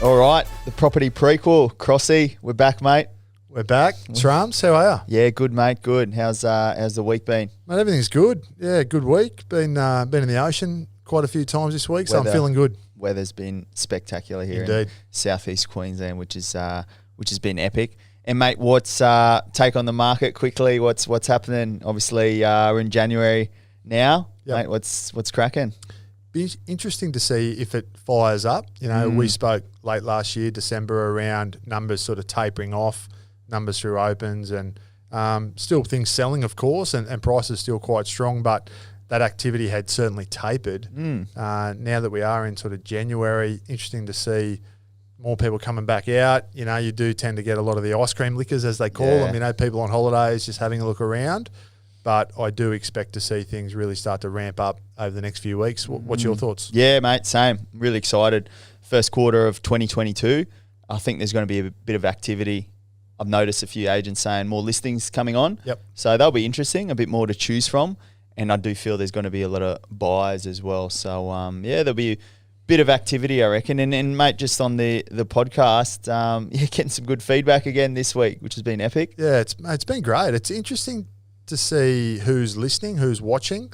All right, the property prequel. Crossy, we're back, mate. We're back. Shrams, how are you? Yeah, good, mate. Good. How's the week been? Mate, everything's good. Yeah, good week. Been in the ocean quite a few times this week, so I'm feeling good. Weather's been spectacular here Indeed. in southeast Queensland, which has been epic. And mate, what's take on the market quickly? What's happening? Obviously, we're in January now. Yep. Mate, what's cracking? Be interesting to see if it fires up. You know, we spoke late last year, December, around numbers sort of tapering off, numbers through opens, and still things selling, of course, and prices still quite strong, but that activity had certainly tapered. Now that we are in sort of January, interesting to see more people coming back out. You know, you do tend to get a lot of the ice cream lickers, as they call them, you know, people on holidays just having a look around. But I do expect to see things really start to ramp up over the next few weeks. What's your thoughts? Yeah, mate, same. Really excited. First quarter of 2022, I think there's going to be a bit of activity. I've noticed a few agents saying more listings coming on. Yep. So that'll be interesting, a bit more to choose from. And I do feel there's going to be a lot of buyers as well. So, there'll be a bit of activity, I reckon. And mate, just on the podcast, getting some good feedback again this week, which has been epic. Yeah, it's been great. It's interesting to see who's listening, who's watching.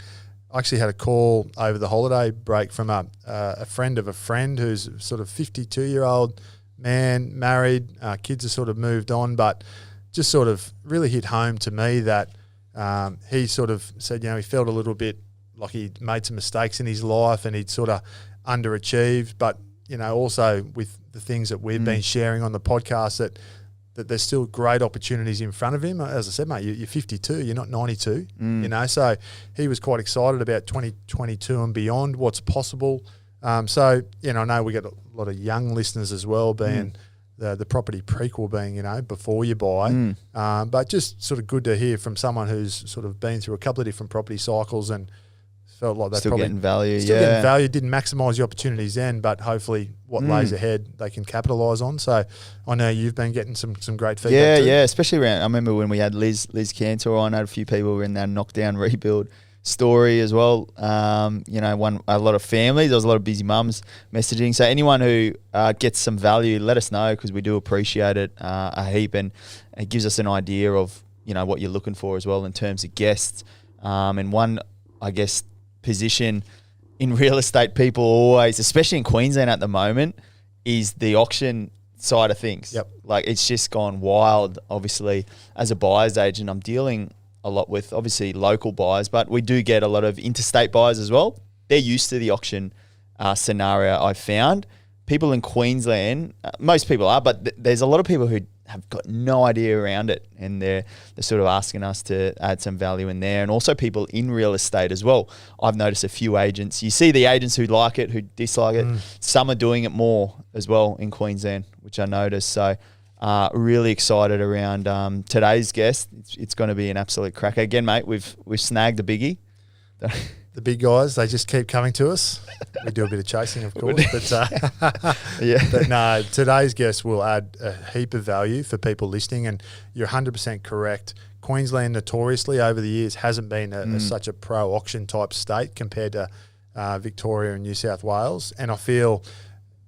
I actually had a call over the holiday break from a friend of a friend who's sort of 52-year-old man, married, kids have sort of moved on, but just sort of really hit home to me that he sort of said, you know, he felt a little bit like he'd made some mistakes in his life and he'd sort of underachieved, but, you know, also with the things that we've been sharing on the podcast that there's still great opportunities in front of him. As I said, mate, you're 52, you're not 92, you know, so he was quite excited about 2022 and beyond, what's possible. So, you know, I know we got a lot of young listeners as well, being the property prequel being, you know, before you buy. But just sort of good to hear from someone who's sort of been through a couple of different property cycles and felt like they probably getting value, getting value, didn't maximise the opportunities then, but hopefully what lays ahead they can capitalise on. So I know you've been getting some great feedback too. Yeah, especially around, I remember when we had Liz Cantor on, I had a few people who were in that knockdown rebuild story as well. You know, a lot of families, there was a lot of busy mums messaging. So anyone who gets some value, let us know, because we do appreciate it a heap, and it gives us an idea of, you know, what you're looking for as well in terms of guests. And one, I guess, position in real estate people always, especially in Queensland at the moment, is the auction side of things. Yep. Like, it's just gone wild. Obviously, as a buyer's agent, I'm dealing a lot with obviously local buyers, but we do get a lot of interstate buyers as well. They're used to the auction scenario, I've found. People in Queensland, most people are, but there's a lot of people who have got no idea around it, and they're sort of asking us to add some value in there. And also people in real estate as well. I've noticed a few agents. You see the agents who like it, who dislike it. Some are doing it more as well in Queensland, which I noticed. So really excited around today's guest. It's going to be an absolute cracker. Again, mate, we've snagged a biggie. The big guys, they just keep coming to us. We do a bit of chasing, of course. But no, today's guest will add a heap of value for people listening, and you're 100% correct. Queensland notoriously over the years hasn't been such a pro-auction type state compared to Victoria and New South Wales. And I feel,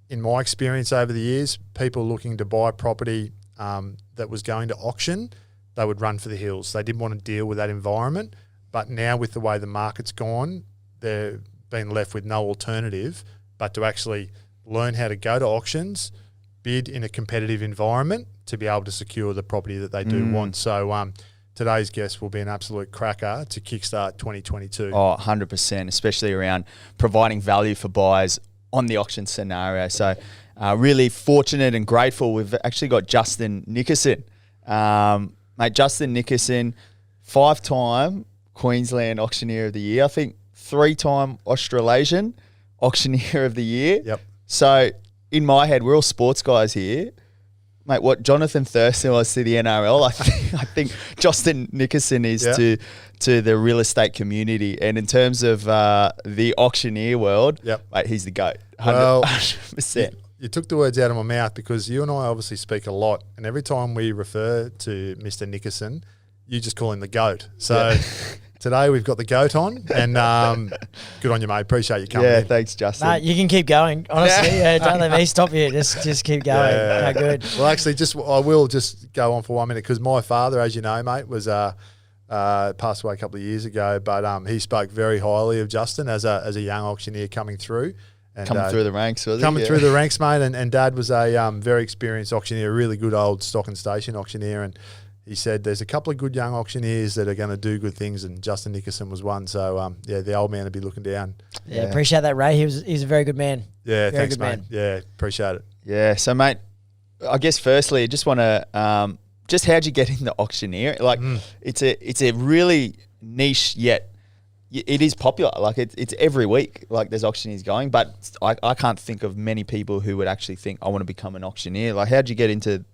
in my experience over the years, people looking to buy property that was going to auction, they would run for the hills. They didn't want to deal with that environment. But now with the way the market's gone, they've been left with no alternative but to actually learn how to go to auctions, bid in a competitive environment to be able to secure the property that they do want. So today's guest will be an absolute cracker to kickstart 2022. Oh, 100%, especially around providing value for buyers on the auction scenario. So really fortunate and grateful. We've actually got Justin Nickerson. Mate, Justin Nickerson, 5-time Queensland Auctioneer of the Year. I think 3-time Australasian Auctioneer of the Year. Yep. So in my head, we're all sports guys here. Mate, what Jonathan Thurston was to the NRL, I think Justin Nickerson is to the real estate community. And in terms of the auctioneer world, mate, he's the GOAT. 100%. You took the words out of my mouth, because you and I obviously speak a lot, and every time we refer to Mr. Nickerson, you just call him the GOAT. So today we've got the goat on, and good on you, mate. Appreciate you coming in. Thanks, Justin. No, you can keep going. Honestly, don't let me stop you. Just keep going. Yeah. No good. Well, actually, I will just go on for 1 minute because my father, as you know, mate, was passed away a couple of years ago, but he spoke very highly of Justin as a young auctioneer coming through. And, coming through the ranks, was he? Coming through the ranks, mate. And Dad was a very experienced auctioneer, a really good old stock and station auctioneer. And he said there's a couple of good young auctioneers that are going to do good things, and Justin Nickerson was one. So, the old man would be looking down. Yeah, appreciate that, Ray. He's a very good man. Yeah, very thanks, good mate. man. Yeah, appreciate it. Yeah, so, mate, I guess firstly, I just want to just how'd you get into auctioneer? Like, it's a really niche yet it is popular. Like it's every week. Like there's auctioneers going, but I can't think of many people who would actually think I want to become an auctioneer. Like how'd you get into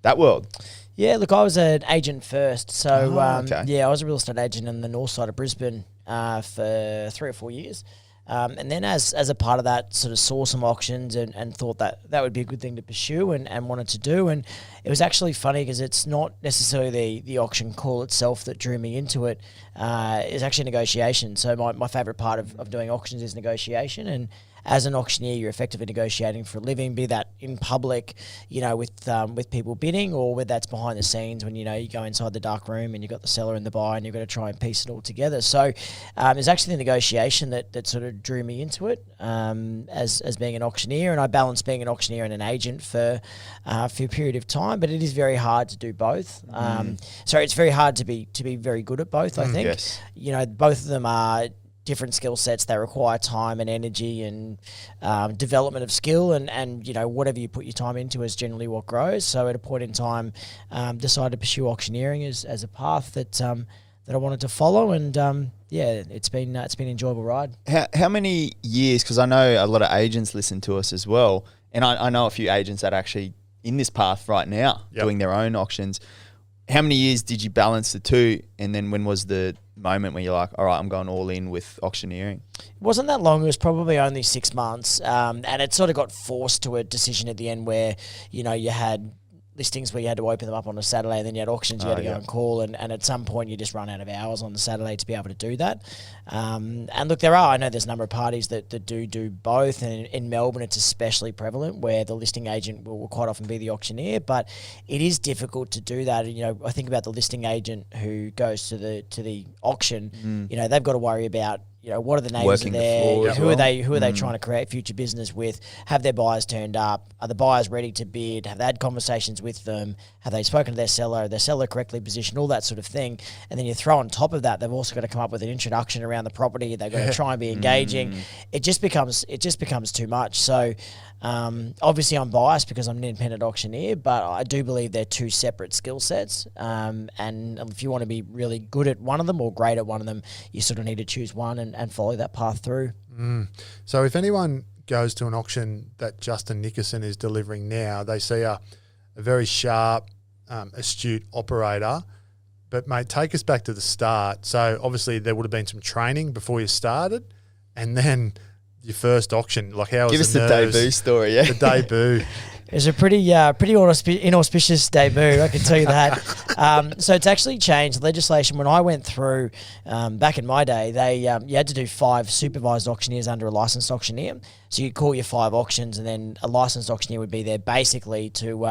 that world? Yeah, look, I was an agent first. So, okay. yeah, I was a real estate agent in the north side of Brisbane for 3 or 4 years. And then as a part of that, sort of saw some auctions and thought that would be a good thing to pursue and wanted to do. And it was actually funny because it's not necessarily the auction call itself that drew me into it. It's actually negotiation. So my favourite part of doing auctions is negotiation. And as an auctioneer, you're effectively negotiating for a living, be that in public, with people bidding, or whether that's behind the scenes when, you go inside the dark room and you've got the seller and the buyer and you've got to try and piece it all together. So it's actually the negotiation that sort of drew me into it as being an auctioneer. And I balanced being an auctioneer and an agent for a period of time, but it is very hard to do both. So it's very hard to be very good at both, I think. Yes. Both of them are different skill sets. They require time and energy and development of skill, and whatever you put your time into is generally what grows. So at a point in time, decided to pursue auctioneering as a path that I wanted to follow, and it's been an enjoyable ride. How many years? Because I know a lot of agents listen to us as well, and I know a few agents that are actually in this path right now, doing their own auctions. How many years did you balance the two, and then when was the moment when you're like, all right, I'm going all in with auctioneering? It wasn't that long. It was probably only 6 months, and it sort of got forced to a decision at the end where you had listings where you had to open them up on a Saturday, and then you had auctions you had to go and call, and at some point you just run out of hours on the Saturday to be able to do that. And look, I know there's a number of parties that do both, and in Melbourne it's especially prevalent where the listing agent will quite often be the auctioneer, but it is difficult to do that. I think about the listing agent who goes to the auction, they've got to worry about what are the neighbours Working there? the floor Who are they trying to create future business with? Have their buyers turned up? Are the buyers ready to bid? Have they had conversations with them? Have they spoken to their seller? Are their seller correctly positioned? All that sort of thing. And then you throw on top of that, they've also got to come up with an introduction around the property. They've got to try and be engaging. It just becomes too much. So obviously I'm biased because I'm an independent auctioneer, but I do believe they're two separate skill sets. And if you want to be really good at one of them or great at one of them, you sort of need to choose one and follow that path through. So if anyone goes to an auction that Justin Nickerson is delivering now, they see a very sharp, astute operator. But mate, take us back to the start. So obviously there would have been some training before you started, and then your first auction. Like how Give was us the the nerves? debut story, yeah. The debut. It was a pretty inauspicious debut, I can tell you that. So it's actually changed legislation. When I went through back in my day, they you had to do 5 supervised auctioneers under a licensed auctioneer. So you call your 5 auctions, and then a licensed auctioneer would be there basically to.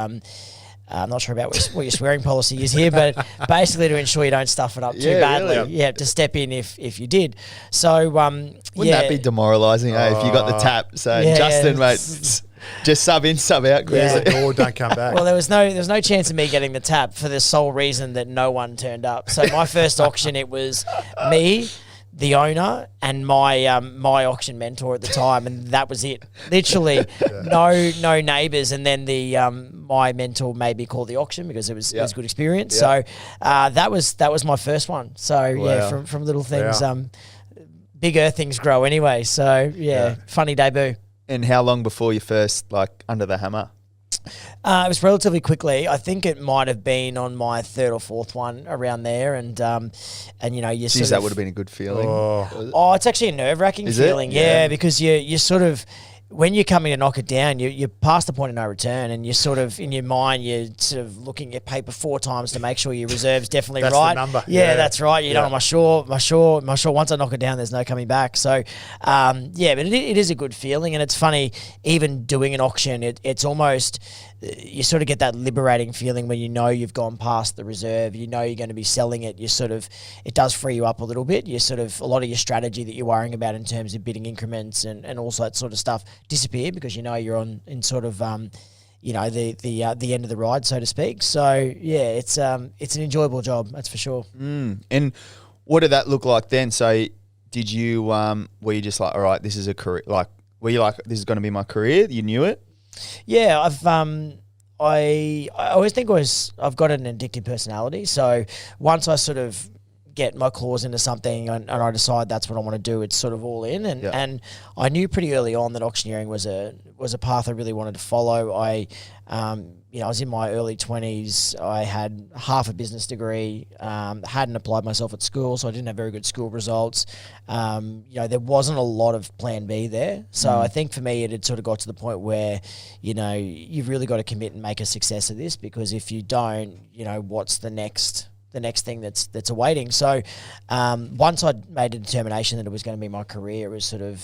I'm not sure about what your swearing policy is here, but basically to ensure you don't stuff it up too badly. Really? Yeah, to step in if you did. So Wouldn't that be demoralising, if you got the tap saying, Justin, mate, just sub in, sub out quickly. Or don't come back. Well, there was no chance of me getting the tap for the sole reason that no one turned up. So my first auction, it was me, the owner, and my my auction mentor at the time, and that was it. Literally, no neighbours, and then the my mentor made me call the auction because it was a good experience. So that was my first one. So from little things, bigger things grow anyway. So funny debut. And how long before you first, under the hammer? It was relatively quickly. I think it might have been on my 3rd or 4th one around there, and you Jeez, that would have been a good feeling. Oh, it's actually a nerve-wracking feeling, because you sort of, when you're coming to knock it down, you're past the point of no return, and you're sort of, in your mind, you're sort of looking at paper 4 times to make sure your reserve's definitely That's right. the number. Yeah, that's right. You know, Yeah. am I sure? Once I knock it down, there's no coming back. So, but it is a good feeling, and it's funny, even doing an auction, it's almost, you sort of get that liberating feeling when you know you've gone past the reserve, you know you're going to be selling it, it does free you up a little bit. You sort of, a lot of your strategy that you're worrying about in terms of bidding increments and also that sort of stuff disappear, because you know you're in sort of the end of the ride, so to speak. So yeah, it's an enjoyable job, that's for sure. And what did that look like then? So did you were you just like, all right, this is a career, like were you like, this is going to be my career? You knew it? Yeah, I always think I've got an addictive personality. So once I sort of get my claws into something and I decide that's what I want to do, it's sort of all in. And I knew pretty early on that auctioneering was a path I really wanted to follow. I was in my early 20s. I had half a business degree, hadn't applied myself at school, so I didn't have very good school results. There wasn't a lot of plan B there. So I think for me, it had sort of got to the point where, you've really got to commit and make a success of this, because if you don't, what's the next thing that's awaiting. So once I'd made a determination that it was going to be my career, it was sort of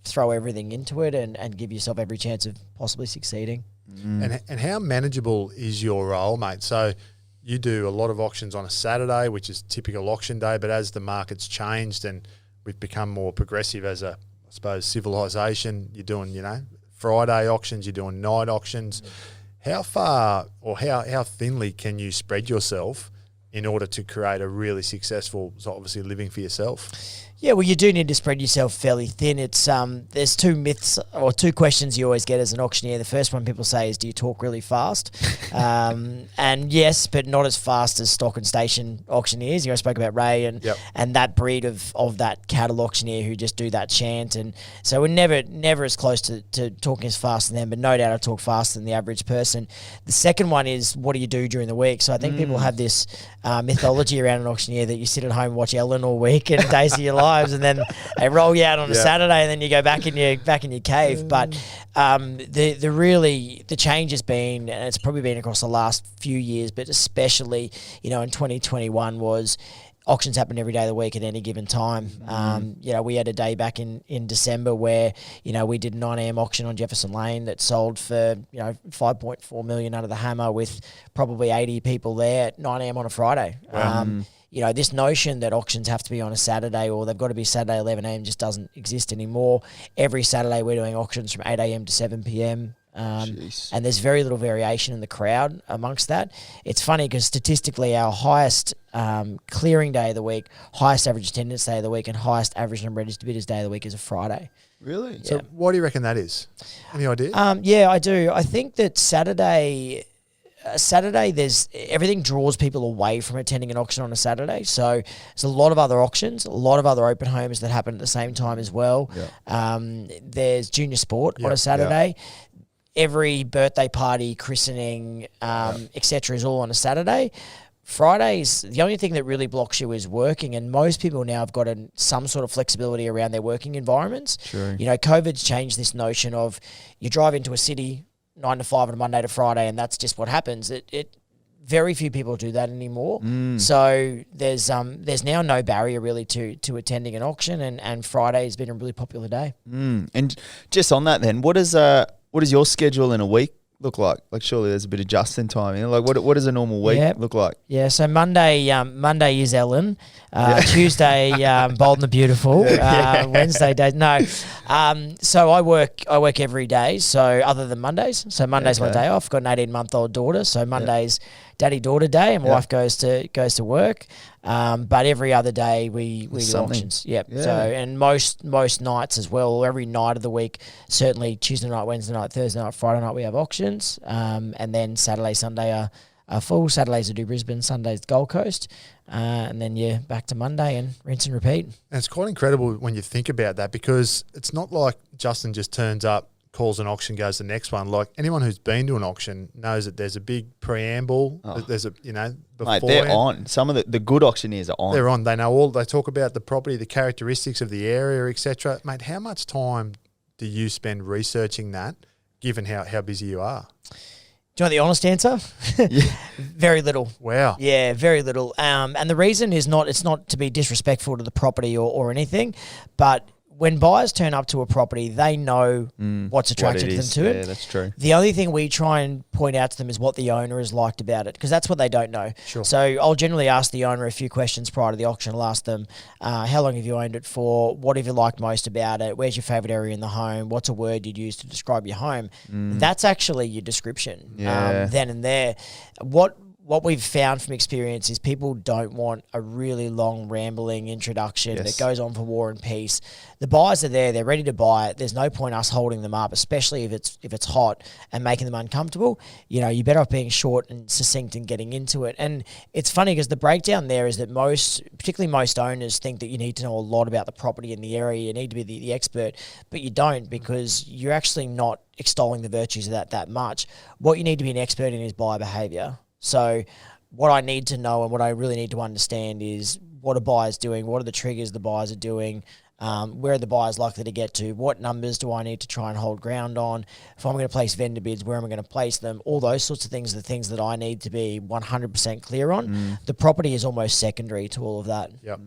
throw everything into it and give yourself every chance of possibly succeeding. And how manageable is your role, mate? So you do a lot of auctions on a Saturday, which is typical auction day, but as the market's changed and we've become more progressive as a, I suppose, civilization, you're doing, Friday auctions, you're doing night auctions. How far or how thinly can you spread yourself in order to create a really successful, so obviously, living for yourself? Yeah, well, you do need to spread yourself fairly thin. It's there's 2 myths or 2 questions you always get as an auctioneer. The first one people say is, do you talk really fast? And yes, but not as fast as stock and station auctioneers. I spoke about Ray and that breed of that cattle auctioneer who just do that chant. And so we're never as close to talking as fast as them, but no doubt I talk faster than the average person. The second one is, what do you do during the week? So I think people have this mythology around an auctioneer that you sit at home and watch Ellen all week and days of your lives, and then they roll you out on a Saturday, and then you go back in your cave. But the change has been, and it's probably been across the last few years, but especially in 2021, was auctions happen every day of the week at any given time. We had a day back in December where we did a 9 a.m. auction on Jefferson Lane that sold for 5.4 million under the hammer, with probably 80 people there at 9 a.m. on a Friday. This notion that auctions have to be on a Saturday or they've got to be Saturday 11 a.m. just doesn't exist anymore. Every Saturday we're doing auctions from 8 a.m. to 7 p.m. And there's very little variation in the crowd amongst that. It's funny because statistically our highest clearing day of the week, highest average attendance day of the week, and highest average number of registered bidders day of the week is a Friday. Really? Yeah. So what do you reckon that is? Any idea? Yeah, I do. I think that Saturday, there's everything draws people away from attending an auction on a Saturday. So there's a lot of other auctions, a lot of other open homes that happen at the same time as well. There's junior sport on a Saturday. Every birthday party, christening, etc. is all on a Saturday. Fridays, the only thing that really blocks you is working, and most people now have got some sort of flexibility around their working environments. Sure. COVID's changed this notion of you drive into a city 9 to 5 on a Monday to Friday, and that's just what happens. Very few people do that anymore. So there's now no barrier really to attending an auction, and Friday has been a really popular day. And just on that then, what does your schedule in a week look like? Like, surely there's a bit of Justin time. Like, what does a normal week look like? Yeah, so Monday is Ellen. Tuesday, Bold and the Beautiful. Wednesday, no. So I work every day. So other than Mondays, so Monday's my day off. Got an 18-month-old daughter, so Monday's daddy-daughter day, and my wife goes to work. But every other day we do auctions. Yep. Yeah. So, and most nights as well, every night of the week, certainly Tuesday night, Wednesday night, Thursday night, Friday night we have auctions. And then Saturday, Sunday are full. Saturdays I do Brisbane, Sundays Gold Coast. And then you're back to Monday and rinse and repeat. And it's quite incredible when you think about that, because it's not like Justin just turns up, calls an auction, goes to the next one. Like, anyone who's been to an auction knows that there's a big preamble. There's a, before. Mate, they're on. Some of the good auctioneers are on. They're on. They know they talk about the property, the characteristics of the area, etc. Mate, how much time do you spend researching that, given how busy you are? Do you want the honest answer? Yeah. Very little. Wow. Yeah, very little. And the reason is it's not to be disrespectful to the property or anything, but when buyers turn up to a property, they know what's attracted them to it. Yeah, that's true. The only thing we try and point out to them is what the owner has liked about it, because that's what they don't know. Sure. So I'll generally ask the owner a few questions prior to the auction. I'll ask them, how long have you owned it for? What have you liked most about it? Where's your favourite area in the home? What's a word you'd use to describe your home? That's actually your description then and there. What we've found from experience is people don't want a really long, rambling introduction that goes on for War and Peace. The buyers are there; they're ready to buy it. There's no point us holding them up, especially if it's hot and making them uncomfortable. You know, you're better off being short and succinct and getting into it. And it's funny because the breakdown there is that particularly most owners, think that you need to know a lot about the property in the area. You need to be the expert, but you don't, because you're actually not extolling the virtues of that much. What you need to be an expert in is buyer behaviour. So what I need to know and what I really need to understand is what are buyers doing, what are the triggers the buyers are doing, where are the buyers likely to get to, what numbers do I need to try and hold ground on, if I'm going to place vendor bids, where am I going to place them, all those sorts of things are the things that I need to be 100% clear on. The property is almost secondary to all of that. Yep.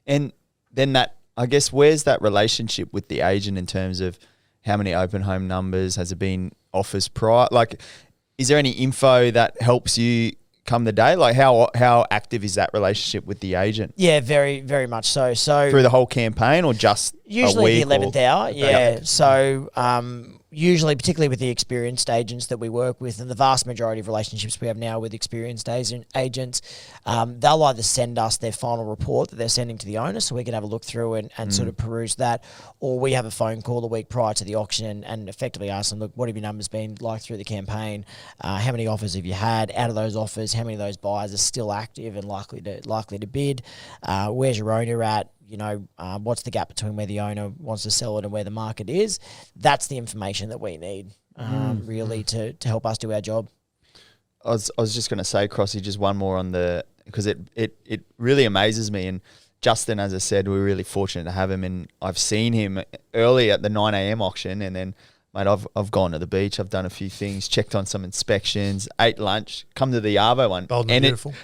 And then that, I guess, where's that relationship with the agent in terms of how many open home numbers, has it been offers prior? Like, is there any info that helps you come the day? Like how active is that relationship with the agent? Yeah, very, very much so. So through the whole campaign or just usually a week the 11th hour? Yeah. So usually, particularly with the experienced agents that we work with, and the vast majority of relationships we have now with experienced agents, they'll either send us their final report that they're sending to the owner so we can have a look through and sort of peruse that, or we have a phone call the week prior to the auction and effectively ask them, look, what have your numbers been like through the campaign? How many offers have you had? Out of those offers, how many of those buyers are still active and likely to bid? Where's your owner at? You know, what's the gap between where the owner wants to sell it and where the market is? That's the information that we need, really, to help us do our job. I was just going to say, Crossy, just one more on because it really amazes me. And Justin, as I said, we're really fortunate to have him. And I've seen him early at the 9 a.m. auction, and then, mate, I've gone to the beach, I've done a few things, checked on some inspections, ate lunch, come to the Arvo one. Bold and beautiful.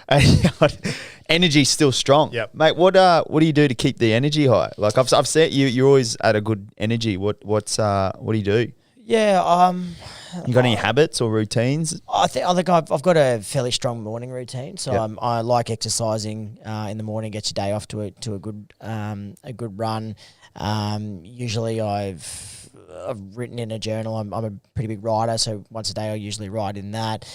Energy's still strong. Yep. Mate, what do you do to keep the energy high? Like I've said, you're always at a good energy. What do you do? Yeah, you got any habits or routines? I think I've got a fairly strong morning routine. So Yep. I like exercising in the morning. Gets your day off to a good run. Usually I've written in a journal. I'm a pretty big writer, so once a day I usually write in that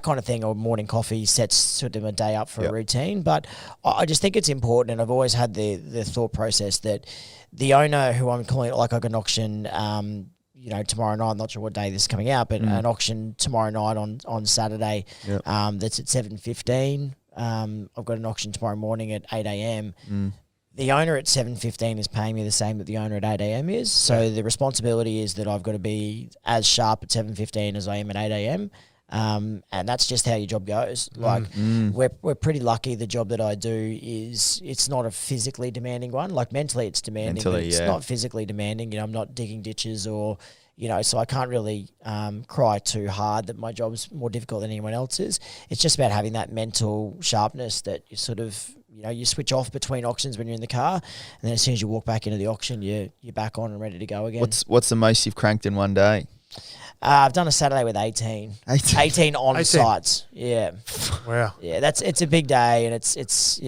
kind of thing. Or morning coffee sets sort of my day up for Yep. a routine. But I just think it's important, and I've always had the thought process that the owner who I'm calling, like I got an auction, tomorrow night. I'm not sure what day this is coming out, but an auction tomorrow night on Saturday. Yep. That's at 7:15. I've got an auction tomorrow morning at 8 a.m. The owner at 7:15 is paying me the same that the owner at 8 a.m. is. So the responsibility is that I've got to be as sharp at 7:15 as I am at 8 a.m. And that's just how your job goes. Like we're pretty lucky. The job that I do it's not a physically demanding one. Like mentally it's demanding, but it's not physically demanding. You know, I'm not digging ditches or, so I can't really cry too hard that my job's more difficult than anyone else's. It's just about having that mental sharpness that you sort of, you switch off between auctions when you're in the car, and then as soon as you walk back into the auction, you're back on and ready to go again. What's the most you've cranked in one day? I've done a Saturday with 18 on sites. Yeah. Wow. Yeah, it's a big day, and it's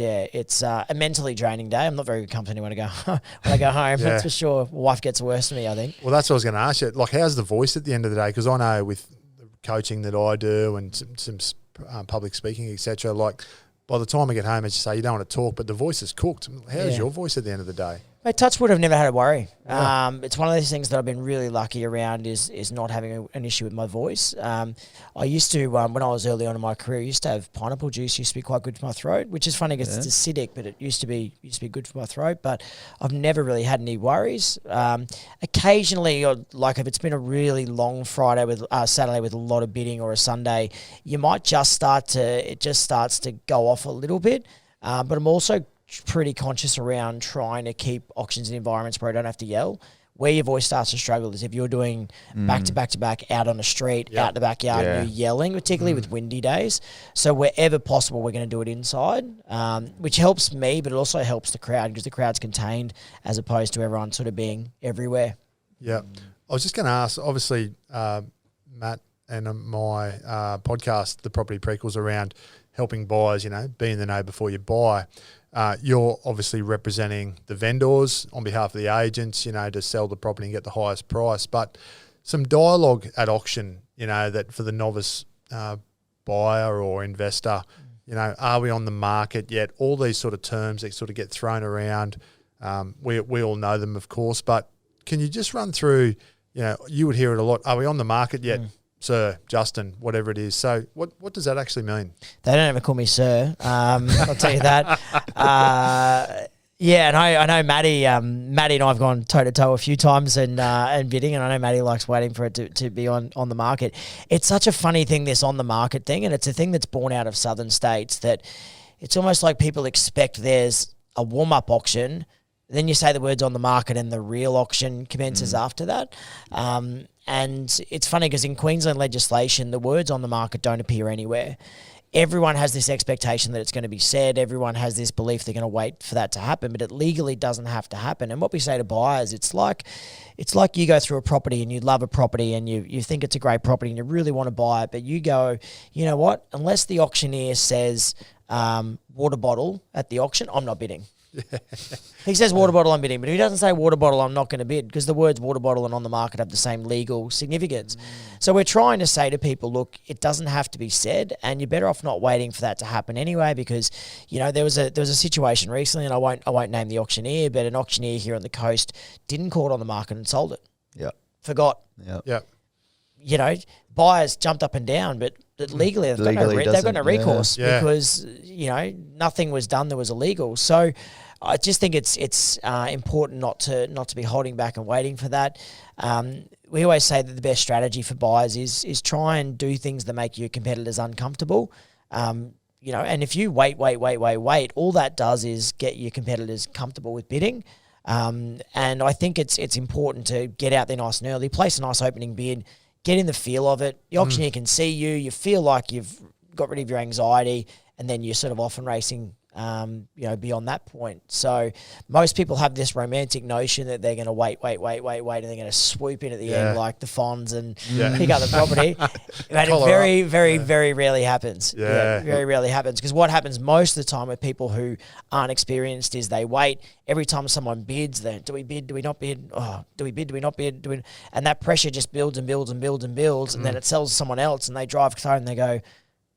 a mentally draining day. I'm not very good company when I go home. That's for sure. My wife gets worse than me, I think. Well, that's what I was going to ask you. Like, how's the voice at the end of the day? Because I know with the coaching that I do and some public speaking, etc. Like, by the time I get home, as you say, you don't want to talk, but the voice is cooked. How's your voice at the end of the day? Mate, touch wood, I've never had a worry. Yeah. It's one of those things that I've been really lucky around is not having an issue with my voice. I used to, when I was early on in my career, I used to have pineapple juice, used to be quite good for my throat, which is funny because it's acidic, but it used to be good for my throat. But I've never really had any worries. Occasionally, like if it's been a really long Saturday with a lot of bidding, or a Sunday, you might it starts to go off a little bit. But I'm also pretty conscious around trying to keep auctions in environments where I don't have to yell. Where your voice starts to struggle is if you're doing back to back to back out on the street, out in the backyard, and you're yelling, particularly with windy days. So wherever possible, we're going to do it inside, which helps me, but it also helps the crowd because the crowd's contained as opposed to everyone sort of being everywhere. Yeah. I was just going to ask, obviously, Matt and my podcast, The Property Prequels, around helping buyers, be in the know before you buy. You're obviously representing the vendors on behalf of the agents, to sell the property and get the highest price. But some dialogue at auction, that for the novice buyer or investor, are we on the market yet? All these sort of terms that sort of get thrown around. We all know them, of course, but can you just run through, you would hear it a lot. Are we on the market yet? Sir, Justin, whatever it is. So what does that actually mean? They don't ever call me sir. I'll tell you that. And I know Maddie and I've gone toe to toe a few times and bidding, and I know Maddie likes waiting for it to be on the market. It's such a funny thing, this on the market thing, and it's a thing that's born out of southern states, that it's almost like people expect there's a warm-up auction, then you say the words on the market and the real auction commences after that. And it's funny because in Queensland legislation, the words on the market don't appear anywhere. Everyone has this expectation that it's going to be said. Everyone has this belief they're going to wait for that to happen, but it legally doesn't have to happen. And what we say to buyers, it's like you go through a property and you love a property and you think it's a great property and you really want to buy it, but you go, you know what? Unless the auctioneer says water bottle at the auction, I'm not bidding. He says water bottle, I'm bidding, but if he doesn't say water bottle, I'm not going to bid, because the words water bottle and on the market have the same legal significance. So we're trying to say to people, look, it doesn't have to be said, and you're better off not waiting for that to happen anyway, because there was a situation recently, and I won't name the auctioneer, but an auctioneer here on the coast didn't call it on the market and sold it. Yeah. Forgot. Yeah. Buyers jumped up and down, but legally they've got no recourse because nothing was done that was illegal. So I just think it's important not to be holding back and waiting for that. We always say that the best strategy for buyers is try and do things that make your competitors uncomfortable. And if you wait, all that does is get your competitors comfortable with bidding. And I think it's important to get out there nice and early, place a nice opening bid, get in the feel of it. The auctioneer can see you feel like you've got rid of your anxiety, and then you're sort of off and racing, beyond that point. So most people have this romantic notion that they're going to wait, and they're going to swoop in at the end like the Fonz and pick up the property. But it very, very, very rarely happens. Very rarely happens, because what happens most of the time with people who aren't experienced is they wait. Every time someone bids, do we bid? Do we not bid? Oh, do we bid? Do we not bid? And that pressure just builds and builds and builds and builds, and then it sells to someone else, and they drive home and they go,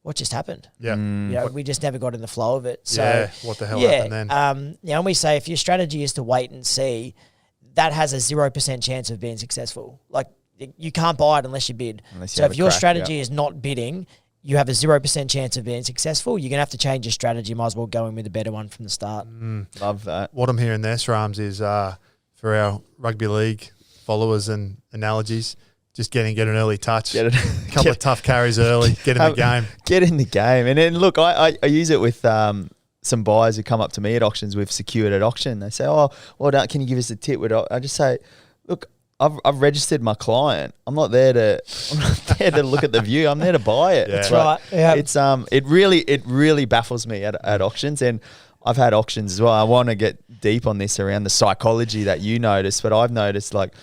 what just happened? Yeah. We just never got in the flow of it. So what the hell happened then? And we say if your strategy is to wait and see, that has a 0% chance of being successful. Like, you can't buy it unless you bid. So if your strategy is not bidding, you have a 0% chance of being successful. You're going to have to change your strategy. You might as well go in with a better one from the start. Love that. What I'm hearing there, Srams, is for our rugby league followers and analogies, just get an early touch. A couple of tough carries early. Get in the game. Get in the game. And then, look, I use it with some buyers who come up to me at auctions we've secured at auction. They say, can you give us a tip? I just say, look, I've registered my client. I'm not there to look at the view. I'm there to buy it. Yeah. That's right. Yeah. It's it really baffles me at auctions, and I've had auctions as well. I want to get deep on this around the psychology that you notice, but I've noticed, like,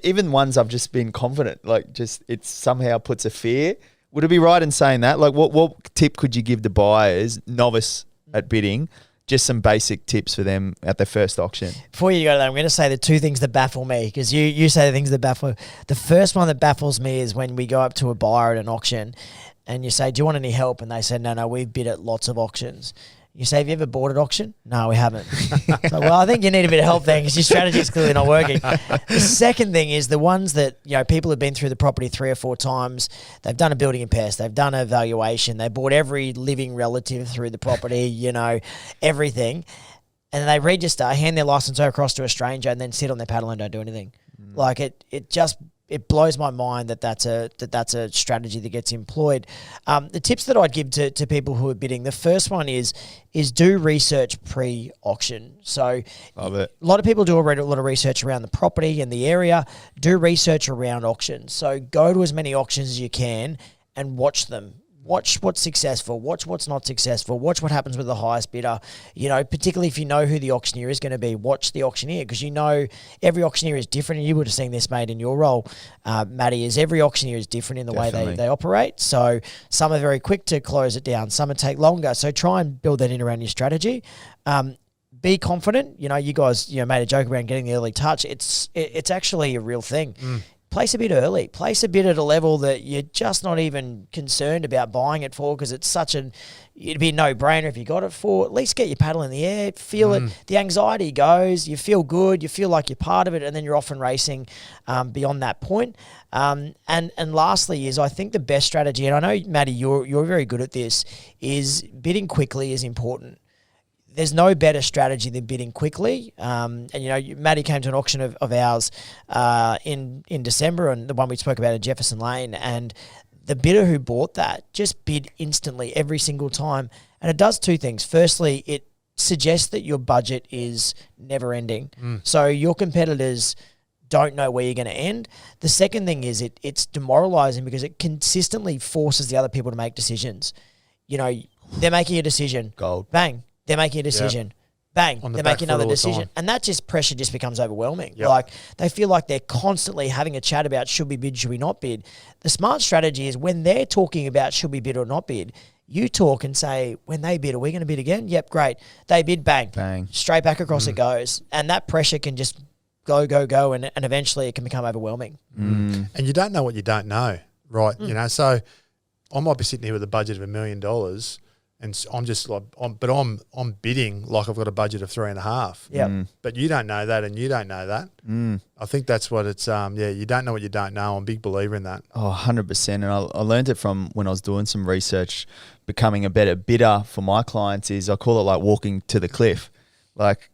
even ones I've just been confident, like, just it somehow puts a fear. Would it be right in saying that? Like, what tip could you give the buyers, novice at bidding, just some basic tips for them at their first auction? Before you go to that, I'm going to say the two things that baffle me, because you say the things that baffle. The first one that baffles me is when we go up to a buyer at an auction and you say, do you want any help? And they say, no, we've bid at lots of auctions. You say, have you ever bought at auction? No, we haven't. So, well, I think you need a bit of help there, because your strategy is clearly not working. The second thing is the ones that, people have been through the property 3 or 4 times. They've done a building and pest. They've done a valuation. They bought every living relative through the property, everything. And they register, hand their license across to a stranger, and then sit on their paddle and don't do anything. Like, it just it blows my mind that's a strategy that gets employed. The tips that I'd give to people who are bidding, the first one is do research pre-auction. So Love it. a lot of people do already a lot of research around the property and the area. Do research around auctions. So go to as many auctions as you can and watch them. Watch what's successful. Watch what's not successful. Watch what happens with the highest bidder. Particularly if you know who the auctioneer is going to be, watch the auctioneer, because every auctioneer is different. And you would have seen this, mate, in your role, Matty, is every auctioneer is different in the way they operate. So some are very quick to close it down. Some will take longer. So try and build that in around your strategy. Be confident. You guys, made a joke around getting the early touch. It's actually a real thing. Place a bid early. Place a bid at a level that you're just not even concerned about buying it for, because it'd be a no-brainer if you got it for. At least get your paddle in the air, feel it. The anxiety goes. You feel good. You feel like you're part of it, and then you're off and racing beyond that point. And lastly is, I think the best strategy, and I know, Matty, you're very good at this, is bidding quickly is important. There's no better strategy than bidding quickly. Matty came to an auction of ours in December, and the one we spoke about in Jefferson Lane, and the bidder who bought that just bid instantly every single time. And it does two things. Firstly, it suggests that your budget is never ending. So your competitors don't know where you're going to end. The second thing is it's demoralizing, because it consistently forces the other people to make decisions. They're making a decision. Gold. Bang. They're making a decision. Bang. They're making another decision. And that pressure just becomes overwhelming. Yep. Like, they feel like they're constantly having a chat about should we bid, should we not bid. The smart strategy is, when they're talking about should we bid or not bid, you talk and say, when they bid, are we going to bid again? Yep, great. They bid, bang. Bang. Straight back across it goes. And that pressure can just go, and eventually it can become overwhelming. And you don't know what you don't know, right? So I might be sitting here with a budget of $1 million, and I'm just like, I'm bidding like I've got a budget of 3.5. Yeah. But you don't know that, and you don't know that. I think that's what it's. You don't know what you don't know. I'm a big believer in that. Oh, 100%. And I learned it from when I was doing some research. Becoming a better bidder for my clients is, I call it like walking to the cliff. Like,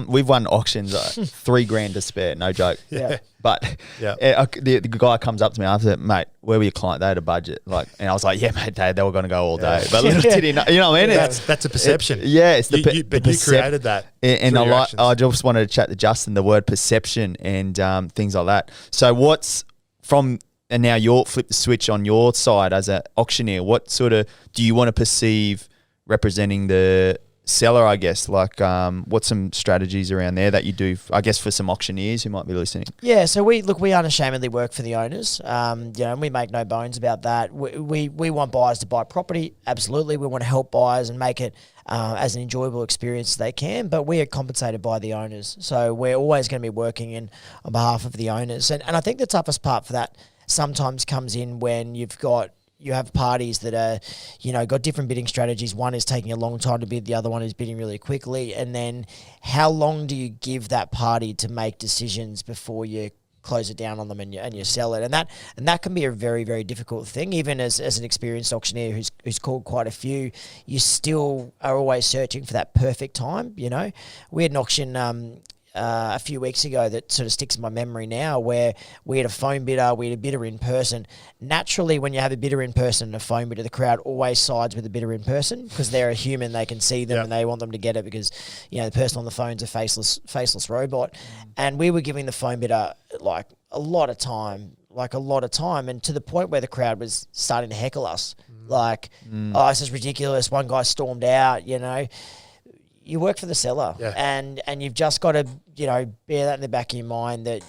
we've won auctions $3,000 to spare, no joke. Yeah. But the guy comes up to me after, mate, where were your client? They had a budget, and I was like, yeah, mate, they were going to go all day. But little did he know, you know what I mean? That's a perception. It's the but you created that. And I just wanted to chat to Justin the word perception and things like that. So what's from, and now you're flip the switch on your side as an auctioneer, what sort of do you want to perceive representing the seller, I guess? Like, what's some strategies around there that you do, I guess, for some auctioneers who might be listening? Yeah, so we unashamedly work for the owners, and we make no bones about that. We want buyers to buy property, absolutely. We want to help buyers and make it as an enjoyable experience as they can, but we are compensated by the owners. So we're always going to be working on behalf of the owners. And I think the toughest part for that sometimes comes in when you have parties that are, got different bidding strategies. One is taking a long time to bid. The other one is bidding really quickly. And then how long do you give that party to make decisions before you close it down on them and you sell it? And that can be a very, very difficult thing. Even as an experienced auctioneer who's called quite a few, you still are always searching for that perfect time. We had an auction a few weeks ago that sort of sticks in my memory now, where we had a phone bidder, we had a bidder in person. Naturally, when you have a bidder in person and a phone bidder, the crowd always sides with the bidder in person, because they're a human, they can see them and they want them to get it, because the person on the phone's a faceless robot. And we were giving the phone bidder like a lot of time, and to the point where the crowd was starting to heckle us. Oh, this is ridiculous. One guy stormed out, You work for the seller, and you've just got to, bear that in the back of your mind that,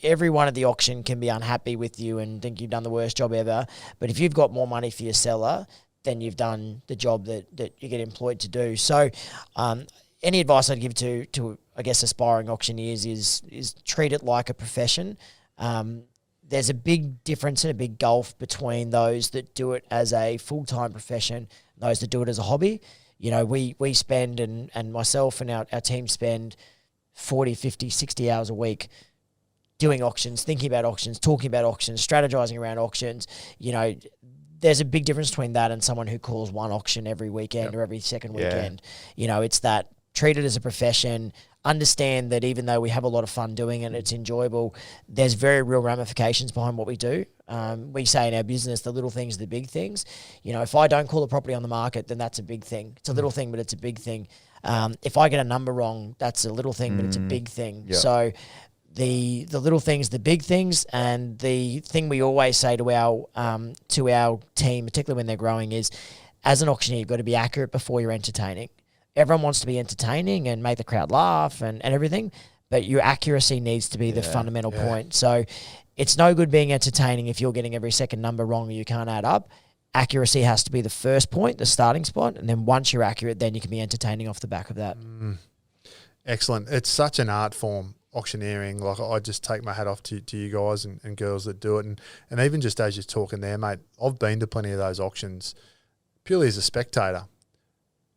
everyone at the auction can be unhappy with you and think you've done the worst job ever. But if you've got more money for your seller, then you've done the job that you get employed to do. So any advice I'd give to I guess, aspiring auctioneers is treat it like a profession. There's a big difference and a big gulf between those that do it as a full-time profession and those that do it as a hobby. We spend, and myself and our team spend 40, 50, 60 hours a week doing auctions, thinking about auctions, talking about auctions, strategizing around auctions. There's a big difference between that and someone who calls one auction every weekend or every second weekend. It's that treat it as a profession, understand that even though we have a lot of fun doing it, it's enjoyable, there's very real ramifications behind what we do. We say in our business, the little things are the big things. You know, if I don't call a property on the market, then that's a big thing. It's a little thing, but it's a big thing. If I get a number wrong, that's a little thing, but it's a big thing. Yeah. So the little things, the big things, and the thing we always say to our team, particularly when they're growing, is as an auctioneer, you've got to be accurate before you're entertaining. Everyone wants to be entertaining and make the crowd laugh and everything, but your accuracy needs to be the fundamental point. So it's no good being entertaining if you're getting every second number wrong or you can't add up. Accuracy has to be the first point, the starting spot, and then once you're accurate, then you can be entertaining off the back of that. Excellent. It's such an art form, auctioneering. Like, I just take my hat off to you guys and girls that do it. And even just as you're talking there, mate, I've been to plenty of those auctions purely as a spectator.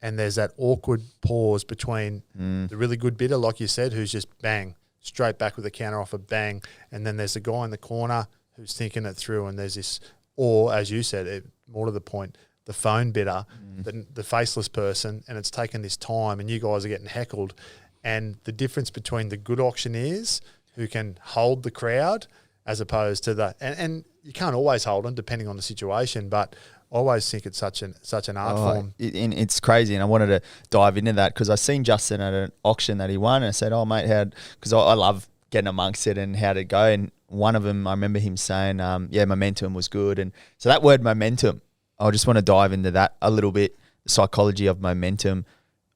And there's that awkward pause between the really good bidder, like you said, who's just bang, straight back with a counter offer, bang. And then there's the guy in the corner who's thinking it through, and there's this, or as you said, more to the point, the phone bidder, the faceless person, and it's taken this time, and you guys are getting heckled. And the difference between the good auctioneers who can hold the crowd as opposed to and you can't always hold them depending on the situation, but I always think it's such an art form. It's crazy, and I wanted to dive into that because I seen Justin at an auction that he won, and I said, "Oh mate, because I love getting amongst it and how to go." And one of them, I remember him saying, momentum was good, and so that word momentum, I just want to dive into that a little bit, the psychology of momentum.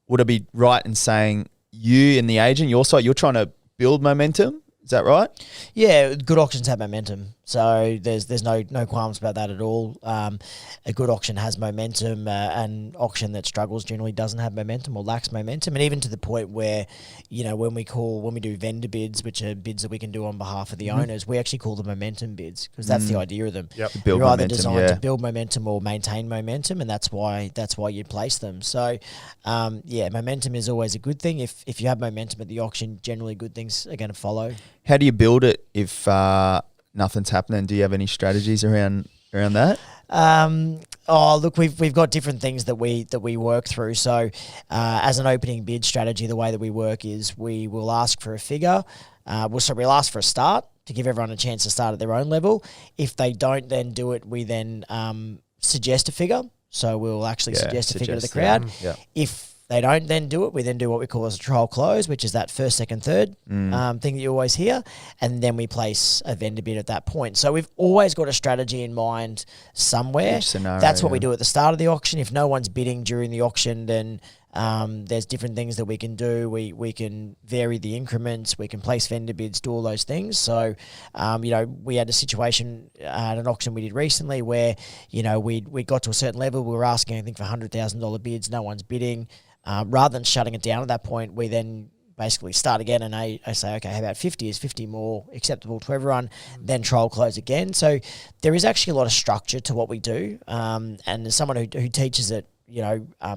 Would I be right in saying you and the agent, your side, you're trying to build momentum? Is that right? Yeah, good auctions have momentum, so there's no qualms about that at all. A good auction has momentum, an auction that struggles generally doesn't have momentum or lacks momentum, and even to the point where, you know, when we do vendor bids, which are bids that we can do on behalf of the owners, we actually call them momentum bids because that's the idea of them. Yep. You're either designed to build momentum or maintain momentum, and that's why you place them. So, momentum is always a good thing. If you have momentum at the auction, generally good things are going to follow. How do you build it if nothing's happening? Do you have any strategies around that? Look, we've got different things that we work through. So, as an opening bid strategy, the way that we work is we will ask for a figure. We'll ask for a start to give everyone a chance to start at their own level. If they don't then do it, we then suggest a figure. So we'll actually suggest a figure to the crowd. Yeah. If they don't then do it, we then do what we call as a trial close, which is that first, second, third thing that you always hear. And then we place a vendor bid at that point. So we've always got a strategy in mind somewhere. That's what we do at the start of the auction. If no one's bidding during the auction, then there's different things that we can do. We can vary the increments. We can place vendor bids, do all those things. So, we had a situation at an auction we did recently where, we got to a certain level. We were asking, I think, for $100,000 bids. No one's bidding. Rather than shutting it down at that point, we then basically start again, and I say, okay, how about 50? Is 50 more acceptable to everyone? Then trial close again. So there is actually a lot of structure to what we do. And as someone who teaches it,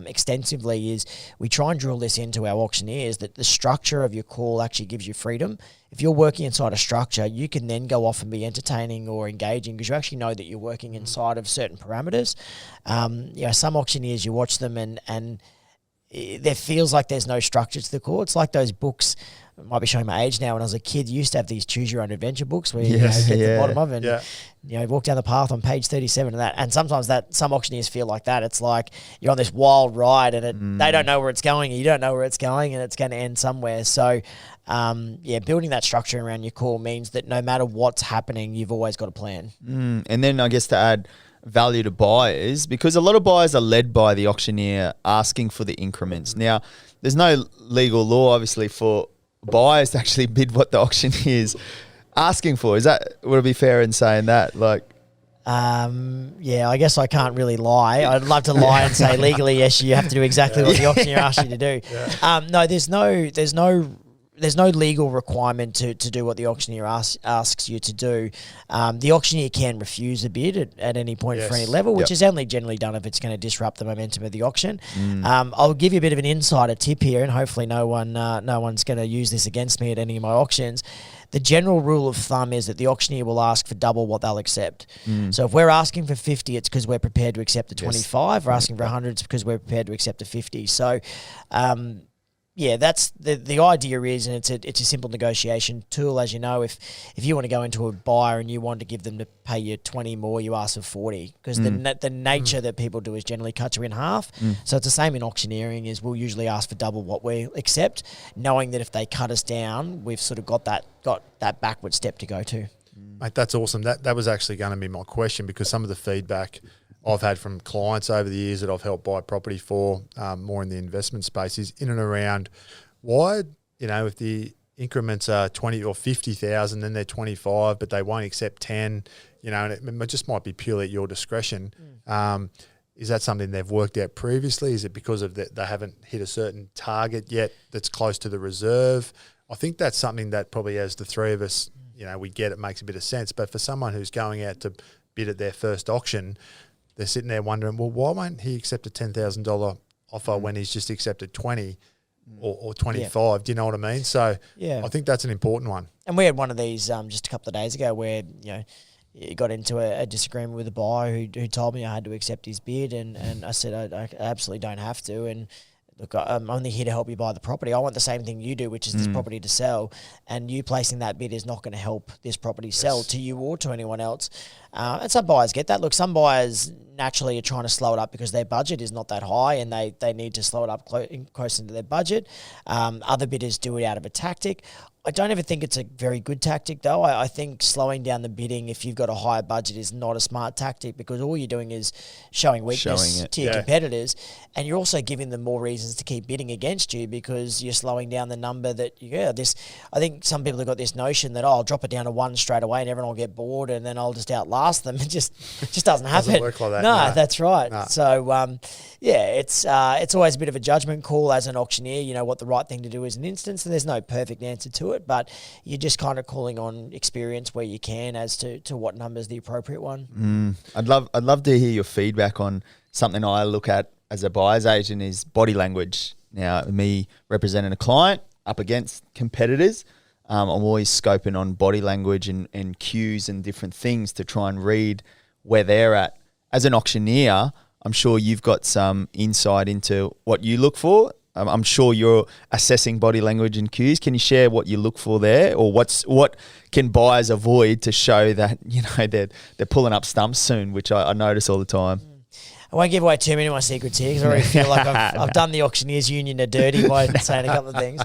extensively, is we try and drill this into our auctioneers that the structure of your call actually gives you freedom. If you're working inside a structure, you can then go off and be entertaining or engaging because you actually know that you're working inside of certain parameters. Some auctioneers, you watch them and there feels like there's no structure to the call. It's like those books. I might be showing my age now. When I was a kid, you used to have these choose your own adventure books where you get to the bottom of it and walk down the path on page 37 and that. And sometimes some auctioneers feel like that. It's like you're on this wild ride and they don't know where it's going and you don't know where it's going and it's going to end somewhere. So, building that structure around your call means that no matter what's happening, you've always got a plan. And then I guess to add value to buyers, because a lot of buyers are led by the auctioneer asking for the increments. Now, there's no legal law, obviously, for buyers to actually bid what the auctioneer's asking for. Would it be fair in saying that? I guess I can't really lie. I'd love to lie and say legally, yes, you have to do exactly what the auctioneer asks you to do. No, there's no legal requirement to do what the auctioneer asks you to do. The auctioneer can refuse a bid at any point for any level, which is only generally done if it's going to disrupt the momentum of the auction. I'll give you a bit of an insider tip here, and hopefully no one's going to use this against me at any of my auctions. The general rule of thumb is that the auctioneer will ask for double what they'll accept. So if we're asking for 50, it's because we're prepared to accept a 25. We're asking for 100, it's because we're prepared to accept a 50. So yeah, that's the idea is, and it's a simple negotiation tool. As you know, if you want to go into a buyer and you want to give them to pay you 20 more, you ask for 40, because the nature that people do is generally cut you in half. So it's the same in auctioneering. Is we'll usually ask for double what we accept, knowing that if they cut us down, we've sort of got that backward step to go to. Mate, that's awesome. That was actually going to be my question, because some of the feedback I've had from clients over the years that I've helped buy property for, more in the investment space, is in and around why, if the increments are 20 or 50,000, then they're 25, but they won't accept 10, and it just might be purely at your discretion. Is that something they've worked out previously? Is it because of that they haven't hit a certain target yet that's close to the reserve? I think that's something that probably, as the three of us, we get, it makes a bit of sense. But for someone who's going out to bid at their first auction, they're sitting there wondering, well, why won't he accept a $10,000 offer when he's just accepted 20 or 25? Yeah. Do you know what I mean? So I think that's an important one. And we had one of these just a couple of days ago where, you got into a disagreement with a buyer who told me I had to accept his bid, and I said I absolutely don't have to. And look, I'm only here to help you buy the property. I want the same thing you do, which is this property to sell. And you placing that bid is not going to help this property sell to you or to anyone else. And some buyers get that. Look, some buyers naturally are trying to slow it up because their budget is not that high and they need to slow it up close into their budget. Other bidders do it out of a tactic. I don't ever think it's a very good tactic, though. I think slowing down the bidding if you've got a higher budget is not a smart tactic, because all you're doing is showing weakness to your competitors, and you're also giving them more reasons to keep bidding against you because you're slowing down the number that I think some people have got this notion that, I'll drop it down to 1 straight away and everyone will get bored and then I'll just outlast them. It just doesn't happen. Doesn't work like that. No, that's right. No. So, it's always a bit of a judgment call as an auctioneer, what the right thing to do is an instance, and there's no perfect answer to it, but you're just kind of calling on experience where you can as to what number is the appropriate one. I'd love to hear your feedback on something I look at as a buyer's agent is body language. Now, me representing a client up against competitors, I'm always scoping on body language and cues and different things to try and read where they're at. As an auctioneer, I'm sure you've got some insight into what you look for. I'm sure you're assessing body language and cues. Can you share what you look for there, or what can buyers avoid to show that they're pulling up stumps soon, which I notice all the time? I won't give away too many of my secrets here because I already feel like I've done the Auctioneers Union a dirty by saying a couple of things.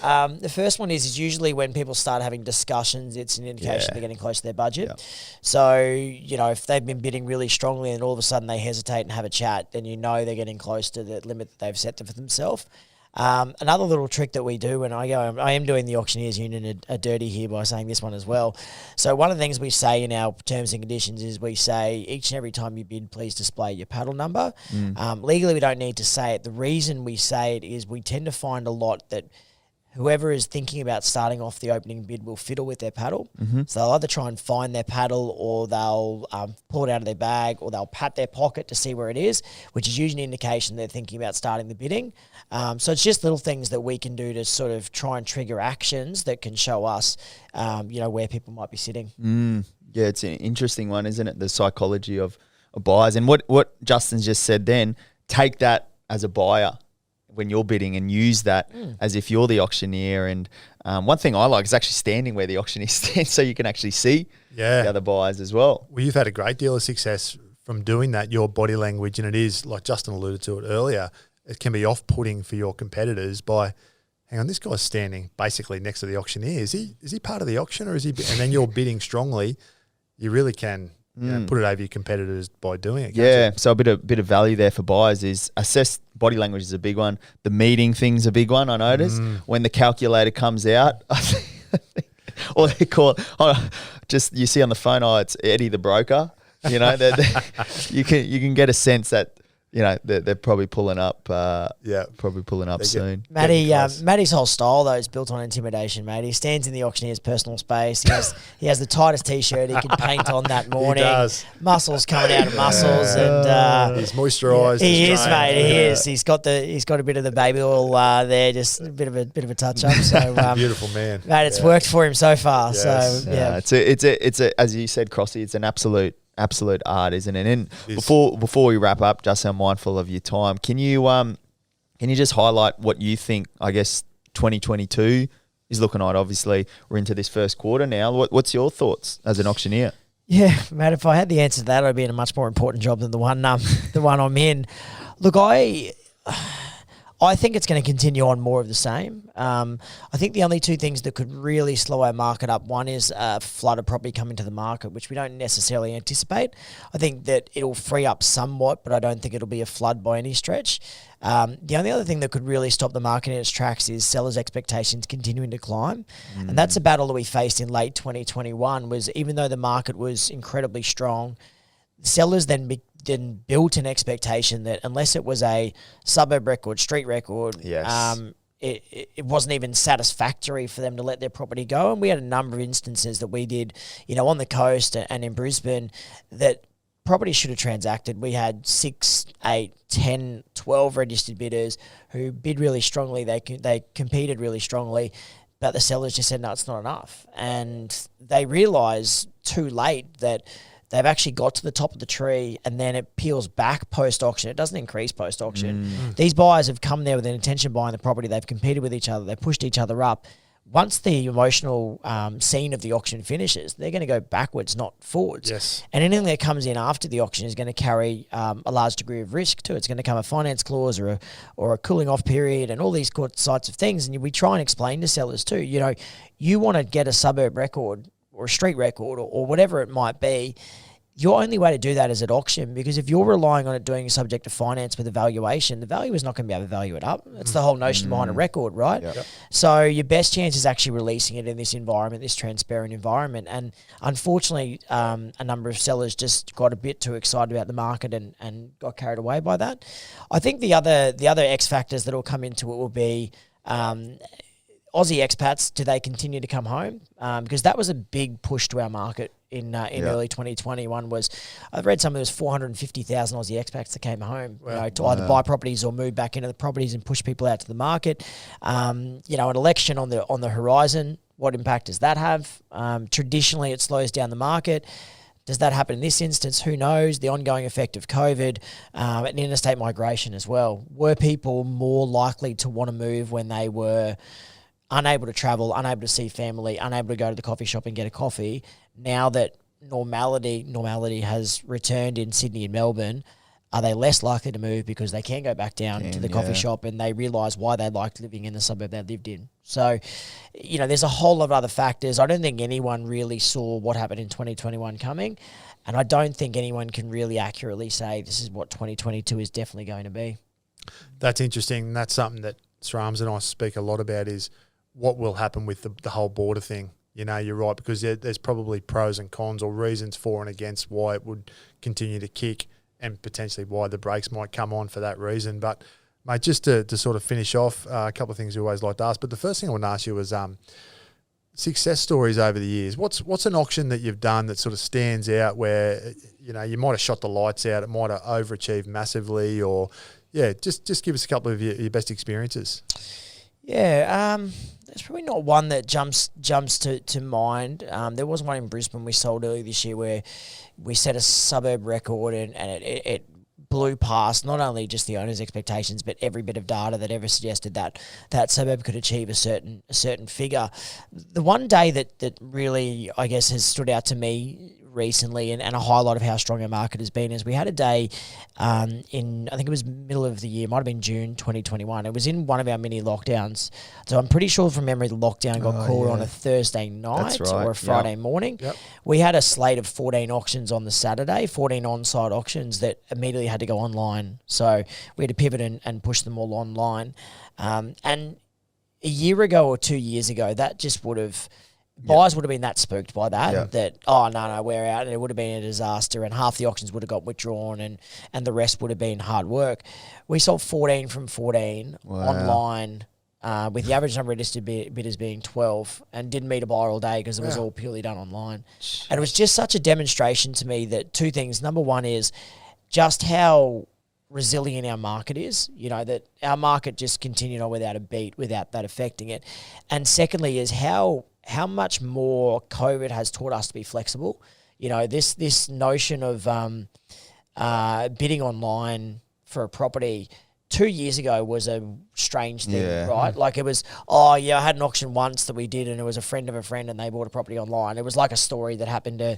The first one is usually when people start having discussions, it's an indication they're getting close to their budget. Yeah. So, if they've been bidding really strongly and all of a sudden they hesitate and have a chat, then they're getting close to the limit that they've set for themselves. Another little trick that we do, and I am doing the Auctioneers Union a dirty here by saying this one as well. So one of the things we say in our terms and conditions is we say each and every time you bid, please display your paddle number. Legally, we don't need to say it. The reason we say it is we tend to find a lot that whoever is thinking about starting off the opening bid will fiddle with their paddle. So they'll either try and find their paddle, or they'll pull it out of their bag, or they'll pat their pocket to see where it is, which is usually an indication they're thinking about starting the bidding. So it's just little things that we can do to sort of try and trigger actions that can show us, where people might be sitting. Yeah, it's an interesting one, isn't it? The psychology of buyers. And what Justin's just said then, take that as a buyer when you're bidding and use that as if you're the auctioneer. And one thing I like is actually standing where the auctioneer stands so you can actually see the other buyers as well. Well, you've had a great deal of success from doing that, your body language, and it is, like Justin alluded to it earlier, it can be off-putting for your competitors by, hang on, this guy's standing basically next to the auctioneer. Is he part of the auction, or is he? And then you're bidding strongly. You really can put it over your competitors by doing it. Yeah, so a bit of value there for buyers is assess body language is a big one. The meeting thing's a big one, I notice. When the calculator comes out, I think, or they call it, you see on the phone, it's Eddie the broker. You can get a sense that they're probably pulling up. Probably pulling up soon. Matty's whole style though is built on intimidation, mate. He stands in the auctioneer's personal space. He has the tightest t-shirt he can paint on that morning. He does. Muscles coming out of muscles, and he's moisturised. He is, mate. He is. He's got a bit of the baby oil there, just a bit of a touch up. So beautiful man, mate. It's worked for him so far. Yes. So it's a as you said, Crossy. It's an absolute art, isn't it? And before we wrap up, just I'm mindful of your time. Can you Can you just highlight what you think, I guess, 2022 is looking like? Obviously, we're into this first quarter now. What's your thoughts as an auctioneer? Yeah, mate, if I had the answer to that, I'd be in a much more important job than the one I'm in. Look, I think it's going to continue on more of the same. I think the only two things that could really slow our market up, one is a flood of property coming to the market, which we don't necessarily anticipate. I think that it'll free up somewhat, but I don't think it'll be a flood by any stretch. The only other thing that could really stop the market in its tracks is sellers' expectations continuing to climb. And that's a battle that we faced in late 2021, was even though the market was incredibly strong, sellers then built an expectation that unless it was a suburb record, street record, it wasn't even satisfactory for them to let their property go. And we had a number of instances that we did, on the coast and in Brisbane, that property should have transacted. We had 6, 8, 10, 12 registered bidders who bid really strongly. They competed really strongly, but the sellers just said, no, it's not enough. And they realised too late that they've actually got to the top of the tree and then it peels back post-auction. It doesn't increase post-auction. These buyers have come there with an intention of buying the property. They've competed with each other. They've pushed each other up. Once the emotional scene of the auction finishes, they're going to go backwards, not forwards. Yes. And anything that comes in after the auction is going to carry a large degree of risk too. It's going to come a finance clause or a cooling off period and all these sorts of things. And we try and explain to sellers too, you want to get a suburb record or a street record or whatever it might be. Your only way to do that is at auction, because if you're relying on it doing subject to finance with a valuation, the value is not going to be able to value it up. That's the whole notion behind a record, right? Yep. So your best chance is actually releasing it in this environment, this transparent environment. And unfortunately, a number of sellers just got a bit too excited about the market and got carried away by that. I think the other X factors that will come into it will be Aussie expats. Do they continue to come home? Because that was a big push to our market in early 2021. I've read something, there was 450,000 Aussie expats that came home to either buy properties or move back into the properties and push people out to the market. An election on the horizon, what impact does that have? Traditionally, it slows down the market. Does that happen in this instance? Who knows? The ongoing effect of COVID and interstate migration as well. Were people more likely to want to move when they were unable to travel, unable to see family, unable to go to the coffee shop and get a coffee? Now that normality has returned in Sydney and Melbourne, are they less likely to move because they can go back down to the coffee shop and they realise why they liked living in the suburb they lived in? So, there's a whole lot of other factors. I don't think anyone really saw what happened in 2021 coming, and I don't think anyone can really accurately say this is what 2022 is definitely going to be. That's interesting. That's something that Srams and I speak a lot about, is what will happen with the whole border thing. You're right, because there's probably pros and cons or reasons for and against why it would continue to kick, and potentially why the brakes might come on for that reason. But, mate, just to sort of finish off, a couple of things we always like to ask. But the first thing I want to ask you was success stories over the years. What's an auction that you've done that sort of stands out where, you might have shot the lights out, it might have overachieved massively, or, just give us a couple of your best experiences. Yeah, there's probably not one that jumps to mind. There was one in Brisbane we sold earlier this year where we set a suburb record and it blew past not only just the owner's expectations, but every bit of data that ever suggested that suburb could achieve a certain figure. The one day that really, I guess, has stood out to me recently and a highlight of how strong our market has been is we had a day in, I think it was middle of the year, might have been June 2021. It was in one of our mini lockdowns. So I'm pretty sure from memory the lockdown got called on a Thursday night or a Friday morning. Yep. We had a slate of 14 auctions on the Saturday, 14 on-site auctions that immediately had to go online. So we had to pivot and push them all online. And a year ago or 2 years ago, that just would have... Buyers would have been that spooked by that, oh, no, we're out. And it would have been a disaster, and half the auctions would have got withdrawn and the rest would have been hard work. We sold 14 from 14 online with the average number of listed bidders being 12, and didn't meet a buyer all day because it was all purely done online. And it was just such a demonstration to me that two things. Number one is just how resilient our market is, that our market just continued on without a beat, without that affecting it. And secondly is how much more COVID has taught us to be flexible. This notion of bidding online for a property 2 years ago was a strange thing, Yeah. right? Like it was, I had an auction once that we did, and it was a friend of a friend, and they bought a property online. It was like a story that happened to,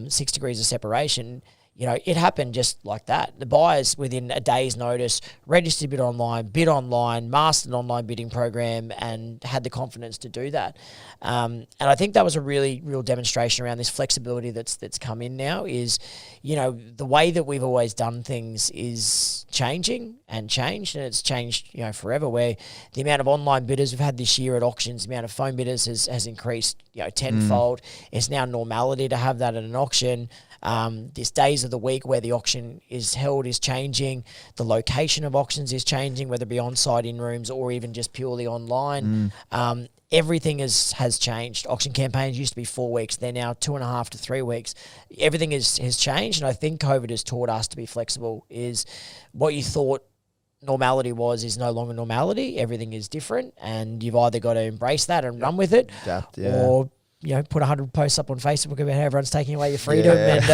6 degrees of separation. It happened just like that. The buyers, within a day's notice, registered bid online, mastered an online bidding program, and had the confidence to do that. And I think that was a really real demonstration around this flexibility that's come in now. Is, the way that we've always done things is changing, and it's changed, forever. Where the amount of online bidders we've had this year at auctions, the amount of phone bidders has increased, tenfold. It's now normality to have that at an auction. These days of the week where the auction is held is changing. The location of auctions is changing, whether it be on-site, in rooms, or even just purely online. Everything has changed. Auction campaigns used to be 4 weeks. They're now 2.5 to 3 weeks. Everything has changed, and I think COVID has taught us to be flexible. Is what you thought normality is no longer normality. Everything is different, and you've either got to embrace that and run with it, Adapt, or put 100 posts up on Facebook about how everyone's taking away your freedom, and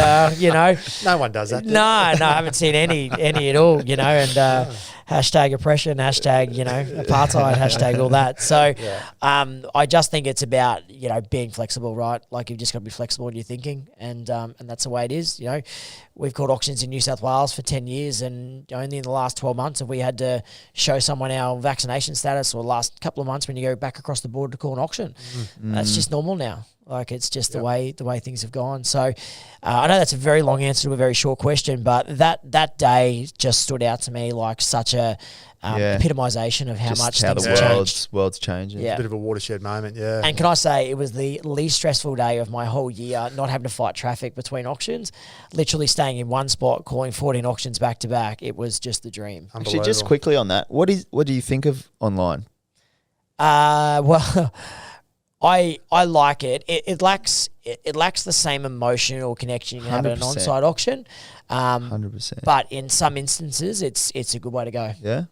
No one does that. no, I haven't seen any at all, and hashtag oppression, hashtag apartheid, hashtag all that. So, I just think it's about being flexible, right? Like you've just got to be flexible in your thinking, and that's the way it is. We've called auctions in New South Wales for 10 years, and only in the last 12 months have we had to show someone our vaccination status, or the last couple of months when you go back across the border to call an auction. That's just normal now. Like it's just the way things have gone. So I know that's a very long answer to a very short question, but that day just stood out to me like such a epitomisation of how Just much how things the have changed. world's changing. Yeah. A bit of a watershed moment, yeah. And can I say, it was the least stressful day of my whole year, not having to fight traffic between auctions, literally staying in one spot, calling 14 auctions back to back. It was just the dream. Actually, just quickly on that, what do you think of online? Well, I like it. It lacks the same emotional connection you have at an 100%. on-site auction. 100%. But in some instances, it's a good way to go. Yeah.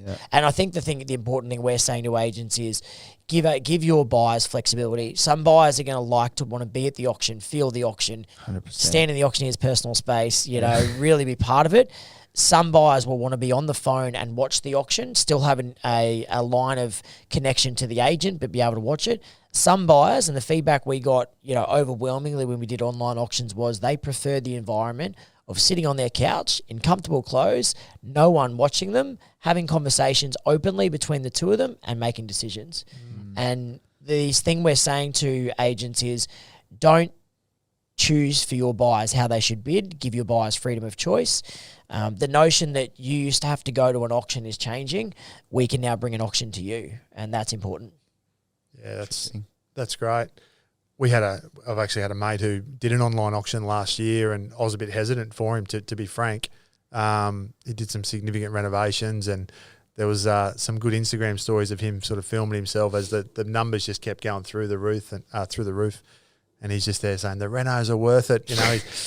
Yeah. And I think the important thing we're saying to agents is give your buyers flexibility. Some buyers are going to like to want to be at the auction, feel the auction, 100%. stand in the auctioneer's personal space, really be part of it. Some buyers will want to be on the phone and watch the auction, still having a line of connection to the agent, but be able to watch it. Some buyers, and the feedback we got, overwhelmingly when we did online auctions, was they preferred the environment of sitting on their couch in comfortable clothes, no one watching them, having conversations openly between the two of them and making decisions. And this thing we're saying to agents is, don't choose for your buyers how they should bid. Give your buyers freedom of choice. The notion that you used to have to go to an auction is changing. We can now bring an auction to you, and that's important. Yeah, that's great. I've actually had a mate who did an online auction last year, and I was a bit hesitant for him, to be frank. He did some significant renovations, and there was some good Instagram stories of him sort of filming himself as the numbers just kept going through the roof, and he's just there saying the renos are worth it,